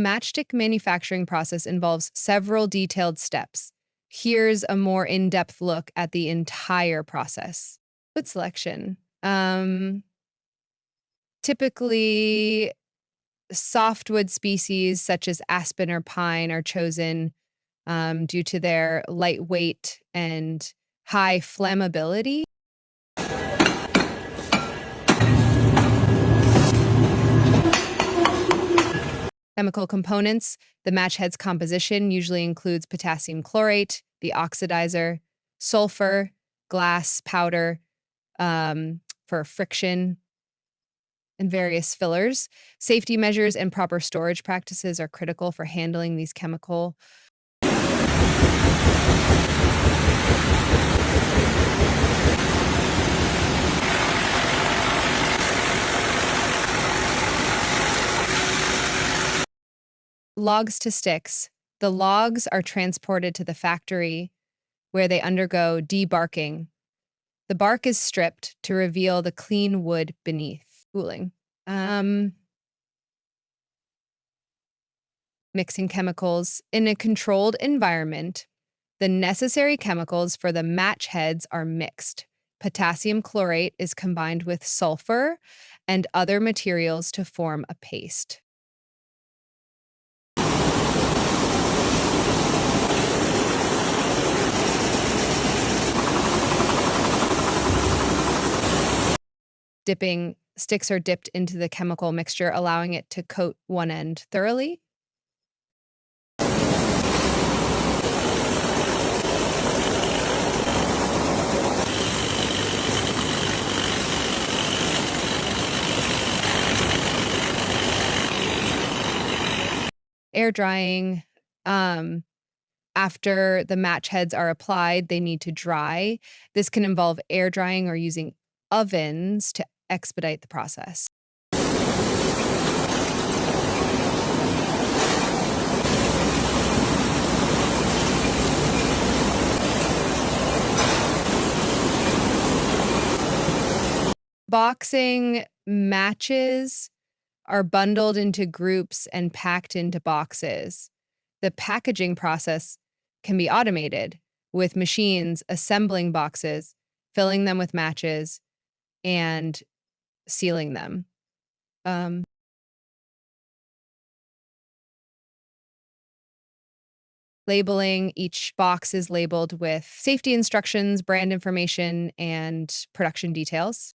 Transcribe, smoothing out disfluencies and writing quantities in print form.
matchstick manufacturing process involves several detailed steps. Here's a more in-depth look at the entire process. Food selection. Typically, softwood species such as aspen or pine are chosen due to their lightweight and high flammability. Chemical components. The match head's composition usually includes potassium chlorate, the oxidizer, sulfur, glass powder for friction, and various fillers. Safety measures and proper storage practices are critical for handling these chemical. Logs to sticks. The logs are transported to the factory where they undergo debarking. The bark is stripped to reveal the clean wood beneath. Cooling. Mixing chemicals. In a controlled environment, the necessary chemicals for the match heads are mixed. Potassium chlorate is combined with sulfur and other materials to form a paste. Dipping. Sticks are dipped into the chemical mixture, allowing it to coat one end thoroughly. Air drying. After the match heads are applied, they need to dry. This can involve air drying or using ovens to expedite the process. Boxing. Matches are bundled into groups and packed into boxes. The packaging process can be automated with machines assembling boxes, filling them with matches, and sealing them. Labeling. Each box is labeled with safety instructions, brand information, and production details.